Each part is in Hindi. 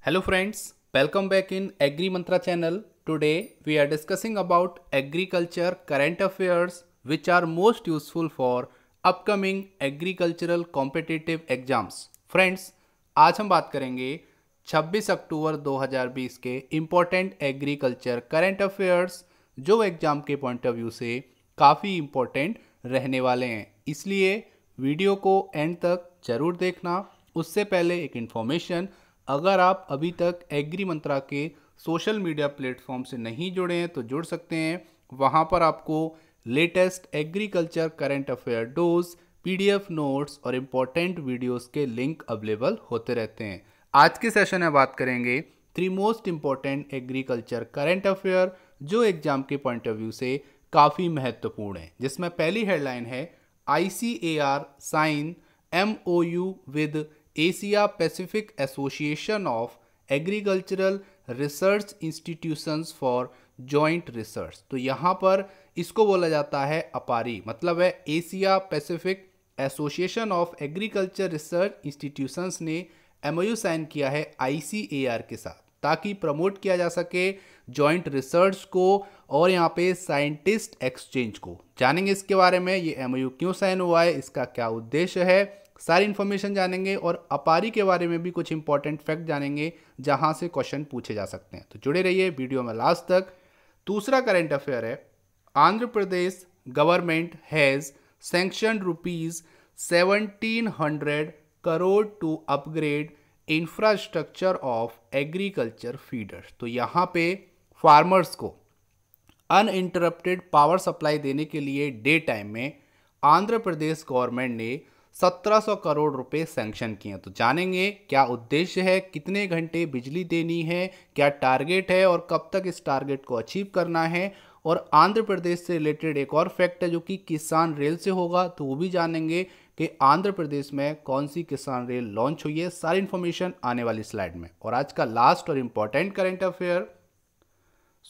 Hello friends, welcome back in Agri Mantra channel. Today we are discussing about agriculture current affairs which are most useful for upcoming agricultural competitive exams. Friends, आज हम बात करेंगे 26 अक्टूबर 2020 के इम्पोर्टेंट एग्रीकल्चर करंट अफेयर्स जो एग्जाम के पॉइंट ऑफ व्यू से काफ़ी इम्पोर्टेंट रहने वाले हैं, इसलिए वीडियो को एंड तक ज़रूर देखना। उससे पहले एक इन्फॉर्मेशन, अगर आप अभी तक एग्री मंत्रा के सोशल मीडिया प्लेटफॉर्म से नहीं जुड़े हैं तो जुड़ सकते हैं। वहाँ पर आपको latest agriculture current affair dose, PDF notes और इम्पोर्टेंट वीडियोस के लिंक अवेलेबल होते रहते हैं। आज के सेशन में बात करेंगे 3 most important agriculture current affair जो एग्जाम के पॉइंट ऑफ व्यू से काफ़ी महत्वपूर्ण है, जिसमें पहली हेडलाइन है ICAR sign MOU with Asia Pacific association of agricultural research institutions for joint research. तो यहाँ पर इसको बोला जाता है अपारी, मतलब है Asia Pacific association of agriculture research institutions ने MOU साइन किया है ICAR के साथ ताकि प्रमोट किया जा सके जॉइंट रिसर्च को और यहाँ पे साइंटिस्ट एक्सचेंज को। जानेंगे इसके बारे में, ये MOU क्यों साइन हुआ है, इसका क्या उद्देश्य है, सारी इन्फॉर्मेशन जानेंगे और अपारी के बारे में भी कुछ इंपॉर्टेंट फैक्ट जानेंगे जहां से क्वेश्चन पूछे जा सकते हैं। तो जुड़े रहिए वीडियो में लास्ट तक। दूसरा करंट अफेयर है, Andhra Pradesh government has sanction ₹1700 crore to upgrade infrastructure of agriculture feeders. तो यहाँ पे फार्मर्स को अनइंटरप्टेड पावर सप्लाई देने के लिए डे टाइम में आंध्र प्रदेश गवर्नमेंट ने 1700 करोड़ रुपए सैंक्शन किए। तो जानेंगे क्या उद्देश्य है, कितने घंटे बिजली देनी है, क्या टारगेट है और कब तक इस टारगेट को अचीव करना है। और आंध्र प्रदेश से रिलेटेड एक और फैक्ट है जो कि किसान रेल से होगा, तो वो भी जानेंगे कि आंध्र प्रदेश में कौन सी किसान रेल लॉन्च हुई है। सारी इन्फॉर्मेशन आने वाली स्लाइड में। और आज का लास्ट और important current affair,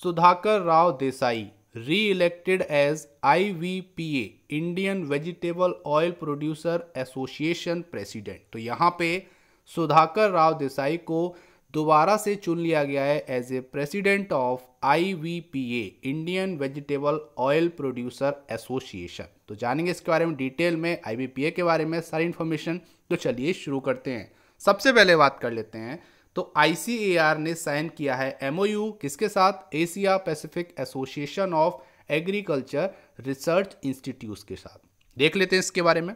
Sudhakar Rao Desai re-elected as IVPA Indian vegetable oil producer association president. तो यहाँ पे सुधाकर राव देसाई को दोबारा से चुन लिया गया है as a president of IVPA Indian vegetable oil producer association. तो जानेंगे इसके बारे में डिटेल में, IVPA के बारे में सारी इन्फॉर्मेशन। तो चलिए शुरू करते हैं। सबसे पहले बात कर लेते हैं, तो ICAR ने साइन किया है MOU किसके साथ, Asia Pacific association of agriculture research institute के साथ। देख लेते हैं इसके बारे में।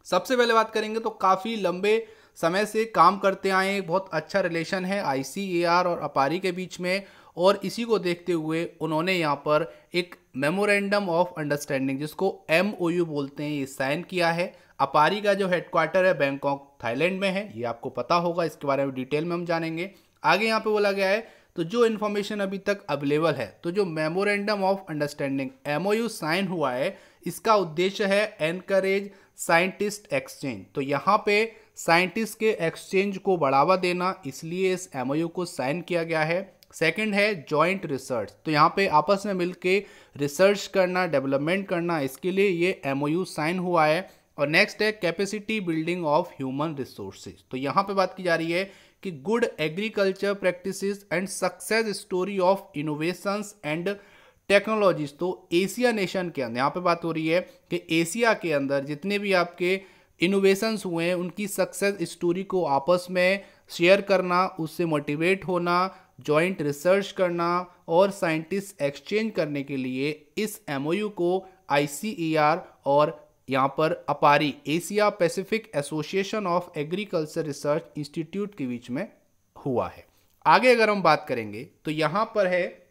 सबसे पहले बात करेंगे तो काफ़ी लंबे समय से काम करते आए, बहुत अच्छा रिलेशन है ICAR और अपारी के बीच में, और इसी को देखते हुए उन्होंने यहाँ पर एक मेमोरेंडम ऑफ अंडरस्टैंडिंग जिसको MOU बोलते हैं ये साइन किया है। अपारी का जो हेडक्वार्टर है बैंकॉक थाईलैंड में है, ये आपको पता होगा, इसके बारे में डिटेल में हम जानेंगे। आगे यहाँ पे बोला गया है, तो जो इन्फॉर्मेशन अभी तक अवेलेबल है, तो जो memorandum of understanding MOU sign हुआ है, इसका उद्देश्य है एनकरेज साइंटिस्ट एक्सचेंज। तो यहाँ पे साइंटिस्ट के एक्सचेंज को बढ़ावा देना, इसलिए इस MOU को साइन किया गया है। सेकंड है जॉइंट रिसर्च, तो यहाँ पे आपस में मिलके रिसर्च करना, डेवलपमेंट करना, इसके लिए ये MOU साइन हुआ है। और नेक्स्ट है capacity building of human resources. तो यहाँ पे बात की जा रही है कि good agriculture practices and success story of innovations and technologies. तो एशिया नेशन के अंदर यहाँ पे बात हो रही है कि एशिया के अंदर जितने भी आपके इनोवेशंस हुए हैं उनकी सक्सेस स्टोरी को आपस में शेयर करना, उससे मोटिवेट होना, जॉइंट रिसर्च करना और साइंटिस्ट एक्सचेंज करने के लिए इस MOU को ICAR और यहाँ पर APAARI Asia Pacific association of agriculture research institute के बीच में हुआ है। आगे अगर हम बात करेंगे तो यहाँ पर है,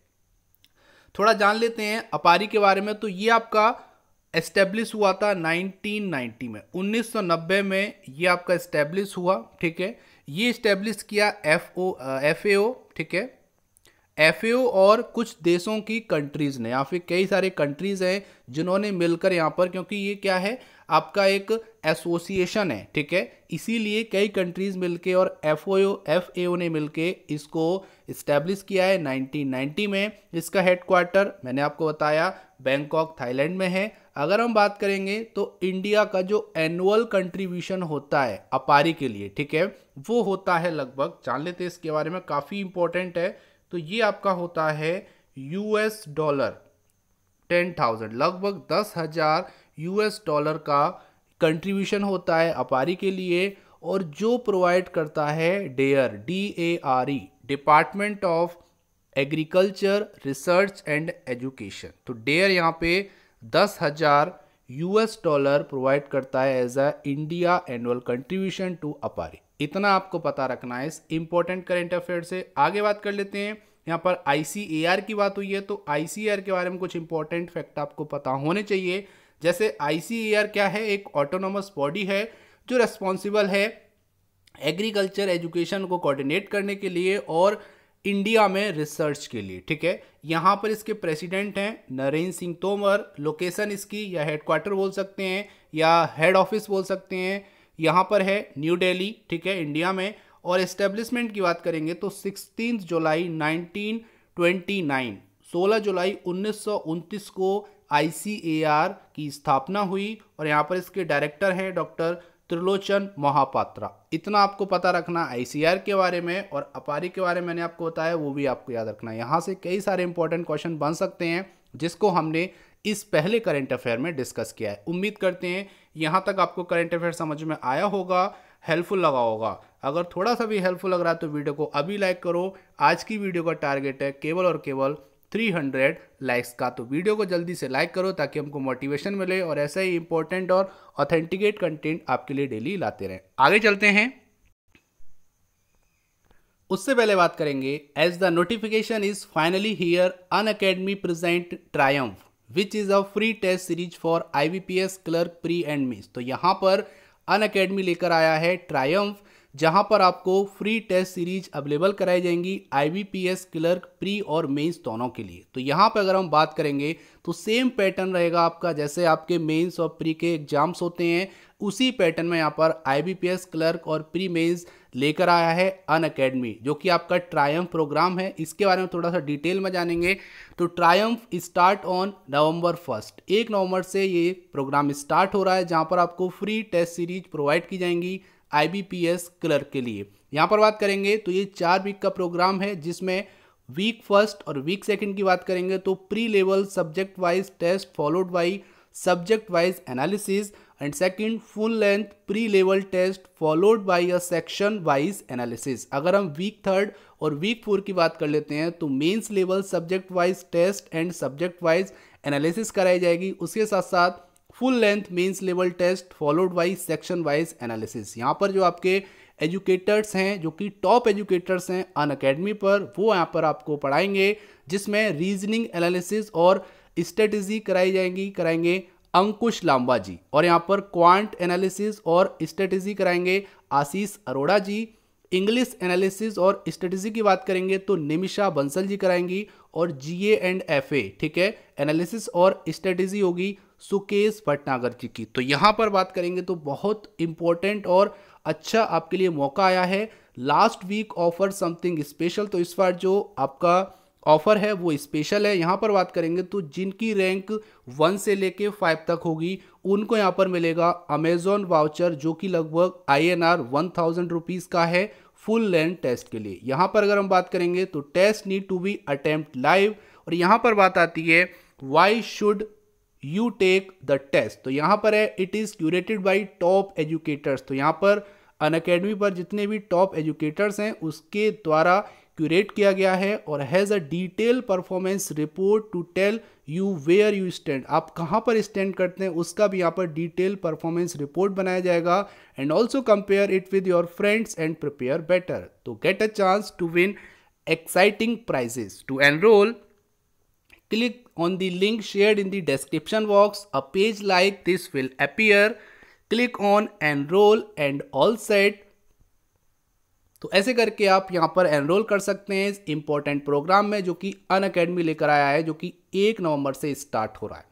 थोड़ा जान लेते हैं अपारी के बारे में। तो ये आपका एस्टेब्लिश हुआ था 1990 में, 1990 में ये आपका एस्टेब्लिश हुआ, ठीक है। ये एस्टेब्लिश किया FAO, ठीक है, FAO और कुछ देशों की कंट्रीज़ ने, या फिर कई सारे कंट्रीज़ हैं जिन्होंने मिलकर यहाँ पर, क्योंकि ये क्या है आपका एक एसोसिएशन है, ठीक है, इसीलिए कई कंट्रीज़ मिलके और FAO ने मिलके इसको इस्टेब्लिश किया है 1990 में। इसका हेडक्वार्टर मैंने आपको बताया बैंकॉक थाईलैंड में है। अगर हम बात करेंगे तो इंडिया का जो एनुअल कंट्रीब्यूशन होता है अपारी के लिए, ठीक है, वो होता है लगभग, जान लेते हैं इसके बारे में, काफ़ी इंपॉर्टेंट है। तो ये आपका होता है $10,000, लगभग 10,000 US डॉलर का कंट्रीब्यूशन होता है अपारी के लिए। और जो प्रोवाइड करता है DARE, DARE, department of agriculture research and education. तो डेयर यहाँ पे 10,000 US डॉलर प्रोवाइड करता है as a India annual contribution to APAARI. इतना आपको पता रखना है इस इंपॉर्टेंट करेंट अफेयर से। आगे बात कर लेते हैं। यहाँ पर ICAR की बात हुई है, तो ICAR के बारे में कुछ इंपॉर्टेंट फैक्ट आपको पता होने चाहिए। जैसे ICAR क्या है, एक ऑटोनोमस बॉडी है जो रेस्पॉन्सिबल है एग्रीकल्चर एजुकेशन को कोऑर्डिनेट करने के लिए और इंडिया में रिसर्च के लिए, ठीक है। यहाँ पर इसके प्रेसिडेंट हैं नरेंद्र सिंह तोमर। लोकेशन इसकी या हेडक्वार्टर बोल सकते हैं या हेड ऑफिस बोल सकते हैं, यहाँ पर है न्यू दिल्ली, ठीक है, इंडिया में। और एस्टेब्लिशमेंट की बात करेंगे तो 16 जुलाई 1929, 16 जुलाई 1929 को ICAR की स्थापना हुई। और यहाँ पर इसके डायरेक्टर हैं डॉक्टर त्रिलोचन महापात्रा। इतना आपको पता रखना ICAR के बारे में। और अपारी के बारे में मैंने आपको बताया, वो भी आपको याद रखना है। यहाँ से कई सारे इंपॉर्टेंट क्वेश्चन बन सकते हैं जिसको हमने इस पहले करंट अफेयर में डिस्कस किया है। उम्मीद करते हैं यहाँ तक आपको करंट अफेयर समझ में आया होगा, हेल्पफुल लगा होगा। अगर थोड़ा सा भी हेल्पफुल लग रहा है तो वीडियो को अभी लाइक करो। आज की वीडियो का टारगेट है केवल और केवल 300 लाइक्स का, तो वीडियो को जल्दी से लाइक करो ताकि हमको मोटिवेशन मिले और ऐसा ही इंपॉर्टेंट और ऑथेंटिकेट कंटेंट आपके लिए डेली लाते रहें। आगे चलते हैं। उससे पहले बात करेंगे, as the notification is finally here, Unacademy present triumph which is a free test series for IBPS clerk pre and mains. तो यहाँ पर अनअकैडमी लेकर आया है ट्रायम्फ, जहां पर आपको फ्री टेस्ट सीरीज अवेलेबल कराई जाएंगी IBPS क्लर्क प्री और मेंस दोनों के लिए। तो यहाँ पे अगर हम बात करेंगे तो सेम पैटर्न रहेगा आपका, जैसे आपके मेंस और प्री के एग्जाम्स होते हैं, उसी पैटर्न में यहाँ पर IBPS क्लर्क और प्री मेंस लेकर आया है अनअकैडमी, जो कि आपका ट्रायम्फ प्रोग्राम है। इसके बारे में थोड़ा सा डिटेल में जानेंगे। तो ट्रायम्फ स्टार्ट ऑन November 1, 1 नवंबर से ये प्रोग्राम स्टार्ट हो रहा है, जहाँ पर आपको फ्री टेस्ट सीरीज प्रोवाइड की जाएंगी IBPS क्लर्क के लिए। यहाँ पर बात करेंगे तो ये 4 वीक का प्रोग्राम है, जिसमें वीक फर्स्ट और वीक सेकंड की बात करेंगे तो pre level subject wise test followed by subject wise analysis and second full length pre level test followed by a section wise analysis. अगर हम वीक थर्ड और वीक 4 की बात कर लेते हैं तो mains level subject wise test and subject wise analysis कराई जाएगी। उसके साथ साथ full length mains level test followed by section wise analysis. यहाँ पर जो आपके एजुकेटर्स हैं, जो कि टॉप एजुकेटर्स हैं अनअकैडमी पर, वो यहाँ पर आपको पढ़ाएंगे, जिसमें रीजनिंग एनालिसिस और स्ट्रेटेजी कराएंगे अंकुश लांबा जी। और यहाँ पर क्वांट एनालिसिस और स्ट्रेटेजी कराएंगे आशीष अरोड़ा जी। इंग्लिश एनालिसिस और स्ट्रेटेजी की बात करेंगे तो निमिषा बंसल जी कराएंगी। और GA एंड FA, ठीक है, एनालिसिस और स्ट्रेटेजी होगी सुकेश भटनागर जी की। तो यहाँ पर बात करेंगे तो बहुत इंपॉर्टेंट और अच्छा आपके लिए मौका आया है। Last week offer something special, तो इस बार जो आपका ऑफर है वो स्पेशल है। यहाँ पर बात करेंगे तो जिनकी रैंक 1 से लेके 5 तक होगी उनको यहाँ पर मिलेगा अमेजॉन वाउचर, जो कि लगभग INR 1000 रुपीज़ का है फुल लेंथ टेस्ट के लिए। यहाँ पर अगर हम बात करेंगे तो test need to be attempt live. और यहाँ पर बात आती है why should you take the test. तो यहाँ पर है it is curated by top educators. तो यहाँ पर अनअकैडमी पर जितने भी टॉप एजुकेटर्स हैं उसके द्वारा क्यूरेट किया गया है और has a detail performance report to tell you where you stand. आप कहाँ पर स्टैंड करते हैं उसका भी यहाँ पर डिटेल परफॉर्मेंस रिपोर्ट बनाया जाएगा and also compare it with your friends and prepare better. तो get a chance to win exciting prizes. To enroll, click on the link shared in the description box. A page like this will appear. Click on enroll and all set. तो ऐसे करके आप यहाँ पर एनरोल कर सकते हैं इस इंपॉर्टेंट प्रोग्राम में, जो कि अनअकैडमी लेकर आया है, जो कि 1 नवंबर से स्टार्ट हो रहा है।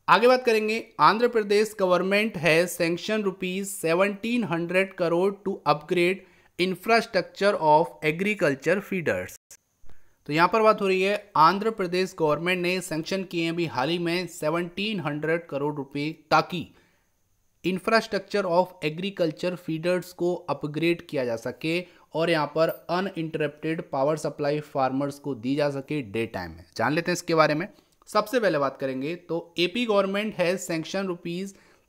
आगे बात करेंगे, Andhra Pradesh government has sanction ₹1700 crore to upgrade infrastructure of agriculture feeders. तो यहाँ पर बात हो रही है आंध्र प्रदेश गवर्नमेंट ने सैंक्शन किए हैं अभी हाल ही में 1700 करोड़ रुपए, ताकि इंफ्रास्ट्रक्चर ऑफ एग्रीकल्चर फीडर्स को अपग्रेड किया जा सके और यहाँ पर अनइंटरप्टेड पावर सप्लाई फार्मर्स को दी जा सके डे टाइम में। जान लेते हैं इसके बारे में। सबसे पहले बात करेंगे तो AP government has sanction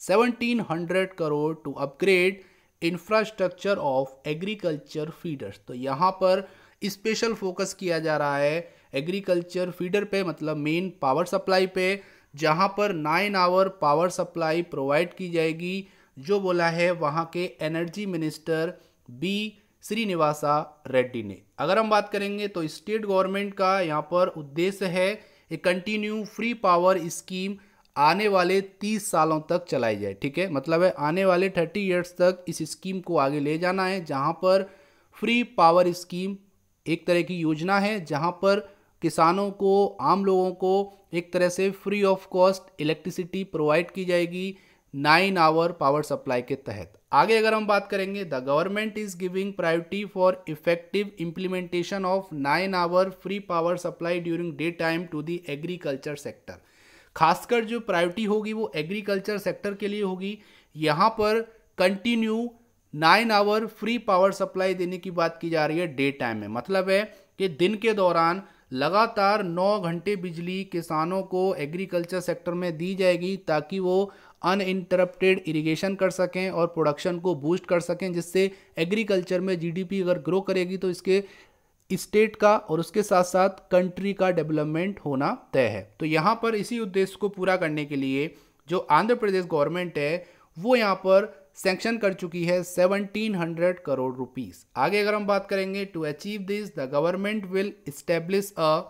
₹1700 crore to upgrade infrastructure of agriculture feeders. तो यहाँ पर स्पेशल फोकस किया जा रहा है एग्रीकल्चर फीडर पे, मतलब मेन पावर सप्लाई पे, जहाँ पर 9 आवर पावर सप्लाई प्रोवाइड की जाएगी, जो बोला है वहाँ के energy minister B Srinivasa Reddy ने। अगर हम बात करेंगे तो स्टेट गवर्नमेंट का यहाँ पर उद्देश्य है ए कंटिन्यू फ्री पावर स्कीम आने वाले 30 सालों तक चलाई जाए। ठीक है, मतलब है आने वाले 30 ईयर्स तक इस स्कीम को आगे ले जाना है, जहाँ पर फ्री पावर स्कीम एक तरह की योजना है जहाँ पर किसानों को, आम लोगों को एक तरह से free of cost electricity provide की जाएगी 9 आवर पावर सप्लाई के तहत। आगे अगर हम बात करेंगे, the government is giving priority for effective implementation of 9 hour free power supply during day time to the agriculture sector. खासकर जो प्रायोरिटी होगी वो एग्रीकल्चर सेक्टर के लिए होगी। यहाँ पर continue 9 hour free power supply देने की बात की जा रही है डे टाइम में। मतलब है कि दिन के दौरान लगातार 9 घंटे बिजली किसानों को एग्रीकल्चर सेक्टर में दी जाएगी, ताकि वो अनइंटरप्टेड इरिगेशन कर सकें और प्रोडक्शन को बूस्ट कर सकें, जिससे एग्रीकल्चर में जीडीपी अगर ग्रो करेगी तो इसके स्टेट का और उसके साथ साथ कंट्री का डेवलपमेंट होना तय है। तो यहाँ पर इसी उद्देश्य को पूरा करने के लिए जो आंध्र प्रदेश गवर्नमेंट है वो यहाँ पर सैंक्शन कर चुकी है 1700 करोड़ रुपीस। आगे अगर हम बात करेंगे, to achieve this the government will establish a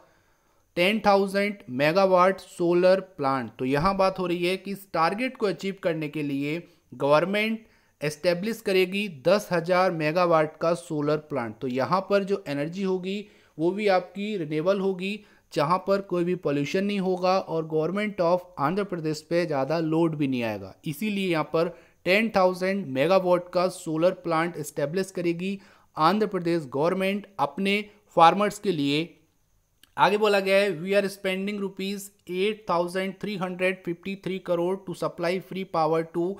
10,000 megawatt solar plant. तो यहाँ बात हो रही है कि इस टारगेट को अचीव करने के लिए गवर्नमेंट एस्टेब्लिश करेगी 10,000 मेगावाट का सोलर प्लांट। तो यहाँ पर जो एनर्जी होगी वो भी आपकी रिन्यूएबल होगी, जहाँ पर कोई भी पोल्यूशन नहीं होगा और गवर्नमेंट ऑफ आंध्र प्रदेश पे ज़्यादा लोड भी नहीं आएगा। इसीलिए यहाँ पर 10,000 मेगावाट का सोलर प्लांट एस्टेब्लिश करेगी आंध्र प्रदेश गवर्नमेंट अपने फार्मर्स के लिए। आगे बोला गया है, we are spending ₹8,353 crore to supply free power to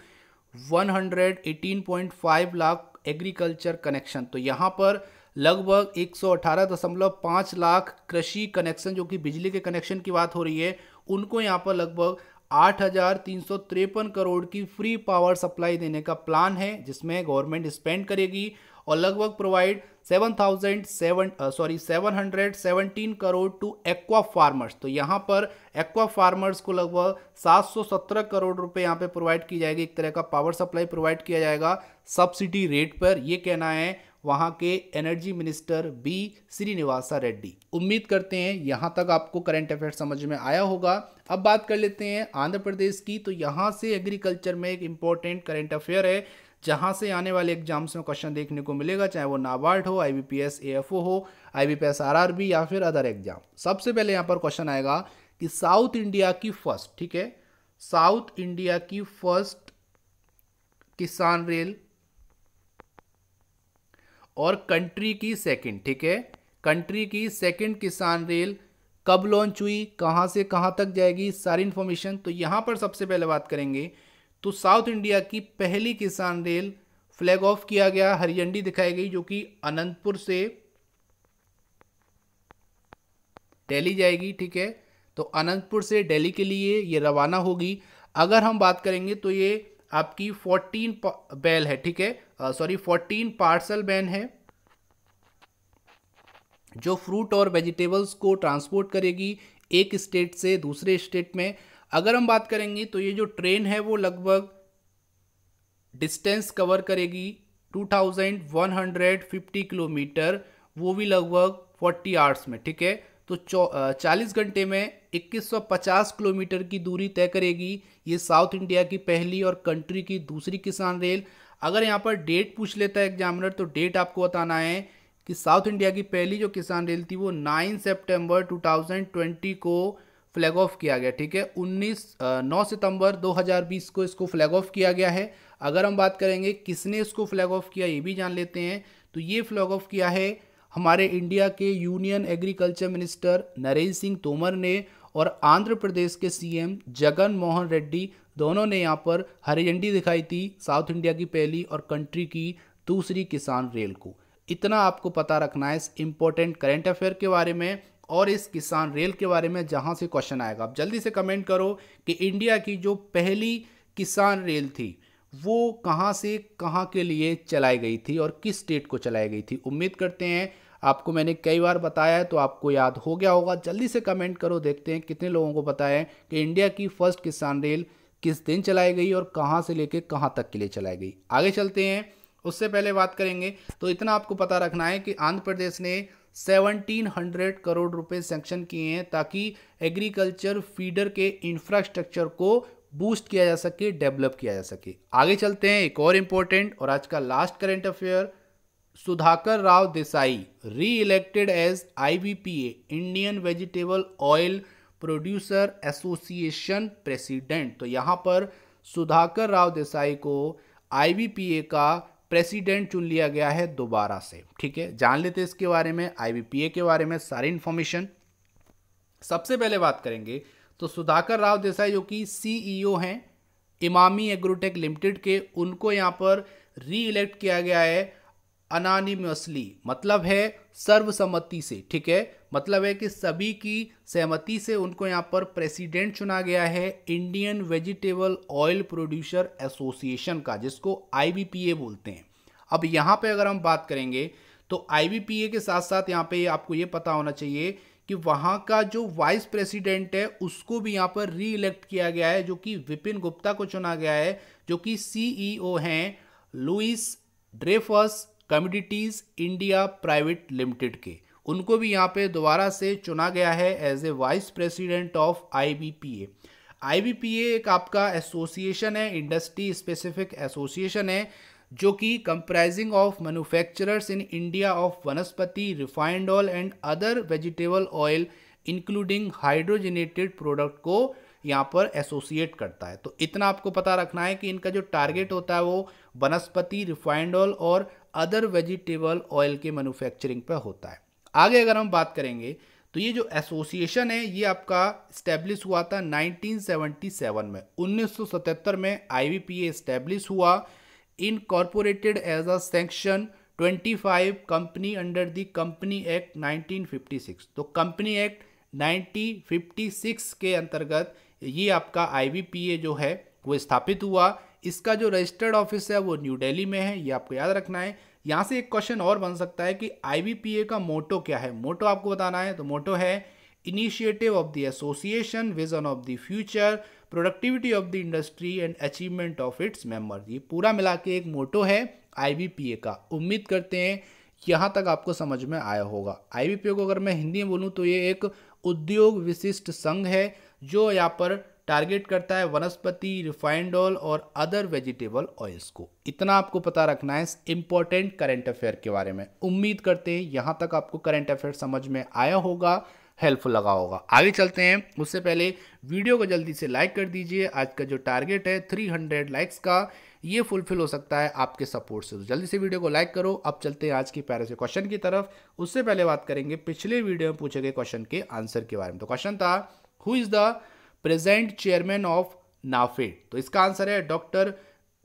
118.5 lakh agriculture connection. तो यहाँ पर लगभग 118.5 लाख कृषि कनेक्शन, जो कि बिजली के कनेक्शन की बात हो रही है, उनको यहाँ पर लगभग 8,353 करोड़ की फ्री पावर सप्लाई देने का प्लान है, जिसमें गवर्नमेंट स्पेंड करेगी और लगभग provide 717 crore to aqua farmers. तो यहाँ पर एक्वा फार्मर्स को लगभग 717 करोड़ रुपए यहाँ पे प्रोवाइड की जाएगी, एक तरह का पावर सप्लाई प्रोवाइड किया जाएगा सब्सिडी रेट पर। ये कहना है वहाँ के energy minister B Srinivasa Reddy. उम्मीद करते हैं यहाँ तक आपको करंट अफेयर समझ में आया होगा। अब बात कर लेते हैं आंध्र प्रदेश की। तो यहाँ से एग्रीकल्चर में एक इम्पॉर्टेंट करंट अफेयर है, जहाँ से आने वाले एग्जाम्स में क्वेश्चन देखने को मिलेगा, चाहे वो नाबार्ड हो, IBPS AFO हो, IBPS RRB या फिर अदर एग्जाम। सबसे पहले यहाँ पर क्वेश्चन आएगा कि साउथ इंडिया की फर्स्ट, ठीक है, साउथ इंडिया की फर्स्ट किसान रेल और कंट्री की सेकंड, ठीक है, कंट्री की सेकंड किसान रेल कब लॉन्च हुई, कहाँ से कहाँ तक जाएगी, सारी इन्फॉर्मेशन। तो यहाँ पर सबसे पहले बात करेंगे तो साउथ इंडिया की पहली किसान रेल फ्लैग ऑफ किया गया, हरी झंडी दिखाई गई, जो कि अनंतपुर से दिल्ली जाएगी। ठीक है, तो अनंतपुर से दिल्ली के लिए ये रवाना होगी। अगर हम बात करेंगे तो ये आपकी 14 बैल है, ठीक है, 14 पार्सल वैन है जो फ्रूट और वेजिटेबल्स को ट्रांसपोर्ट करेगी एक स्टेट से दूसरे स्टेट में। अगर हम बात करेंगे तो ये जो ट्रेन है वो लगभग डिस्टेंस कवर करेगी 2150 किलोमीटर, वो भी लगभग 40 आवर्स में। ठीक है, तो 40 घंटे में 2150 किलोमीटर की दूरी तय करेगी। ये साउथ इंडिया की पहली और कंट्री की दूसरी किसान रेल। अगर यहाँ पर डेट पूछ लेता है एग्जामिनर, तो डेट आपको बताना है कि साउथ इंडिया की पहली जो किसान रेल थी वो 9 सितंबर 2020 को फ्लैग ऑफ किया गया। ठीक है, 9 सितंबर 2020 को इसको फ्लैग ऑफ किया गया है। अगर हम बात करेंगे किसने इसको फ्लैग ऑफ किया ये भी जान लेते हैं। तो ये फ्लैग ऑफ किया है हमारे इंडिया के union agriculture minister Narendra Singh Tomar ने और आंध्र प्रदेश के सीएम जगन मोहन रेड्डी दोनों ने यहाँ पर हरी झंडी दिखाई थी साउथ इंडिया की पहली और कंट्री की दूसरी किसान रेल को। इतना आपको पता रखना है इस इम्पोर्टेंट करेंट अफेयर के बारे में और इस किसान रेल के बारे में जहाँ से क्वेश्चन आएगा। आप जल्दी से कमेंट करो कि इंडिया की जो पहली किसान रेल थी वो कहाँ से कहाँ के लिए चलाई गई थी और किस स्टेट को चलाई गई थी। उम्मीद करते हैं आपको मैंने कई बार बताया है तो आपको याद हो गया होगा। जल्दी से कमेंट करो, देखते हैं कितने लोगों को पता है कि इंडिया की फर्स्ट किसान रेल किस दिन चलाई गई और कहाँ से लेके कहाँ तक के लिए चलाई गई। आगे चलते हैं, उससे पहले बात करेंगे तो इतना आपको पता रखना है कि आंध्र प्रदेश ने 1700 करोड़ रुपए सैंक्शन किए हैं ताकि एग्रीकल्चर फीडर के इंफ्रास्ट्रक्चर को बूस्ट किया जा सके, डेवलप किया जा सके। आगे चलते हैं, एक और इम्पोर्टेंट और आज का last current affair. Sudhakar Rao Desai re elected as IVPA Indian vegetable oil producer association president. तो यहाँ पर सुधाकर राव देसाई को IVPA का प्रेसिडेंट चुन लिया गया है दोबारा से। ठीक है, जान लेते हैं इसके बारे में, IVPA के बारे में सारी इंफॉर्मेशन। सबसे पहले बात करेंगे तो सुधाकर राव देसाई जो कि CEO हैं इमामी एग्रोटेक लिमिटेड के, उनको यहाँ पर री इलेक्ट किया गया है अनानिमसली, मतलब है सर्वसम्मति से। ठीक है, मतलब है कि सभी की सहमति से उनको यहाँ पर प्रेसिडेंट चुना गया है Indian vegetable oil producer association का, जिसको IVPA बोलते हैं। अब यहाँ पे अगर हम बात करेंगे तो IVPA के साथ साथ यहाँ पे आपको ये पता होना चाहिए कि वहाँ का जो वाइस प्रेसिडेंट है उसको भी यहाँ पर री इलेक्ट किया गया है, जो कि विपिन गुप्ता को चुना गया है, जो कि CEO हैं Louis Dreyfus commodities India private limited के। उनको भी यहाँ पे दोबारा से चुना गया है as a vice president of IVPA। IVPA एक आपका एसोसिएशन है, इंडस्ट्री स्पेसिफिक एसोसिएशन है, जो कि comprising of manufacturers in India of vanaspati refined oil and other vegetable oil including hydrogenated product को यहाँ पर एसोसिएट करता है। तो इतना आपको पता रखना है कि इनका जो टारगेट होता है वो वनस्पति रिफाइंड ऑयल और अदर वेजिटेबल ऑयल के मैन्युफैक्चरिंग पर होता है। आगे अगर हम बात करेंगे तो ये जो एसोसिएशन है ये आपका इस्टेब्लिश हुआ था 1977 में। 1977 में IVPA इस्टेब्लिश हुआ, incorporated as a section 25 company under the company act 1956। तो कंपनी एक्ट 1956 के अंतर्गत ये आपका IVPA जो है वो स्थापित हुआ। इसका जो रजिस्टर्ड ऑफिस है वो न्यू दिल्ली में है, ये आपको याद रखना है। यहाँ से एक क्वेश्चन और बन सकता है कि IVPA का मोटो क्या है। मोटो आपको बताना है, तो मोटो है initiative of the association, vision of the future, productivity of the industry and achievement of its member. ये पूरा मिला के एक मोटो है IVPA का। उम्मीद करते हैं यहाँ तक आपको समझ में आया होगा। IVPA को अगर मैं हिंदी में बोलूँ तो ये एक उद्योग विशिष्ट संघ है जो यहाँ पर टारगेट करता है वनस्पति रिफाइंड ऑयल और अदर वेजिटेबल ऑयल्स को। इतना आपको पता रखना है इस इंपॉर्टेंट करंट अफेयर के बारे में। उम्मीद करते हैं यहाँ तक आपको करंट अफेयर समझ में आया होगा, हेल्पफुल लगा होगा। आगे चलते हैं, उससे पहले वीडियो को जल्दी से लाइक कर दीजिए। आज का जो टारगेट है 300 लाइक्स का, ये फुलफिल हो सकता है आपके सपोर्ट से, तो जल्दी से वीडियो को लाइक करो। अब चलते हैं आज की प्यारे से क्वेश्चन की तरफ। उससे पहले बात करेंगे पिछले वीडियो में पूछे गए क्वेश्चन के आंसर के बारे में। तो क्वेश्चन था who is the present chairman of NAFED. तो इसका आंसर है doctor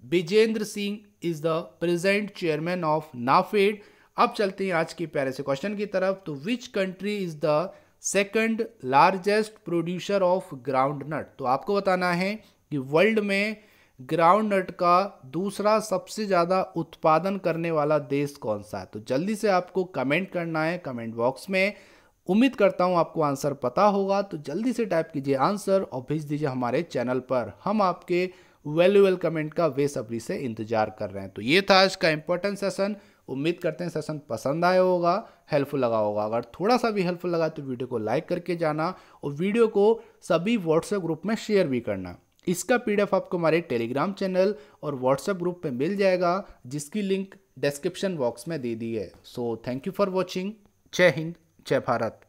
Vijendra Singh is the present chairman of NAFED. अब चलते हैं आज की प्यारे से क्वेश्चन की तरफ। तो which country is the second largest producer of groundnut. तो आपको बताना है कि वर्ल्ड में ग्राउंड नट का दूसरा सबसे ज़्यादा उत्पादन करने वाला देश कौन सा है। तो जल्दी से आपको कमेंट करना है कमेंट बॉक्स में। उम्मीद करता हूं आपको आंसर पता होगा, तो जल्दी से टाइप कीजिए आंसर और भेज दीजिए हमारे चैनल पर। हम आपके वैल्यूएबल कमेंट का बेसब्री से इंतजार कर रहे हैं। तो ये था आज का इंपॉर्टेंट सेशन। उम्मीद करते हैं सेशन पसंद आया होगा, हेल्पफुल लगा होगा। अगर थोड़ा सा भी हेल्पफुल लगा तो वीडियो को लाइक करके जाना और वीडियो को सभी व्हाट्सएप ग्रुप में शेयर भी करना। इसका PDF आपको हमारे टेलीग्राम चैनल और व्हाट्सएप ग्रुप पे मिल जाएगा, जिसकी लिंक डिस्क्रिप्शन बॉक्स में दे दी है। So thank you for watching. जय हिंद, जय भारत।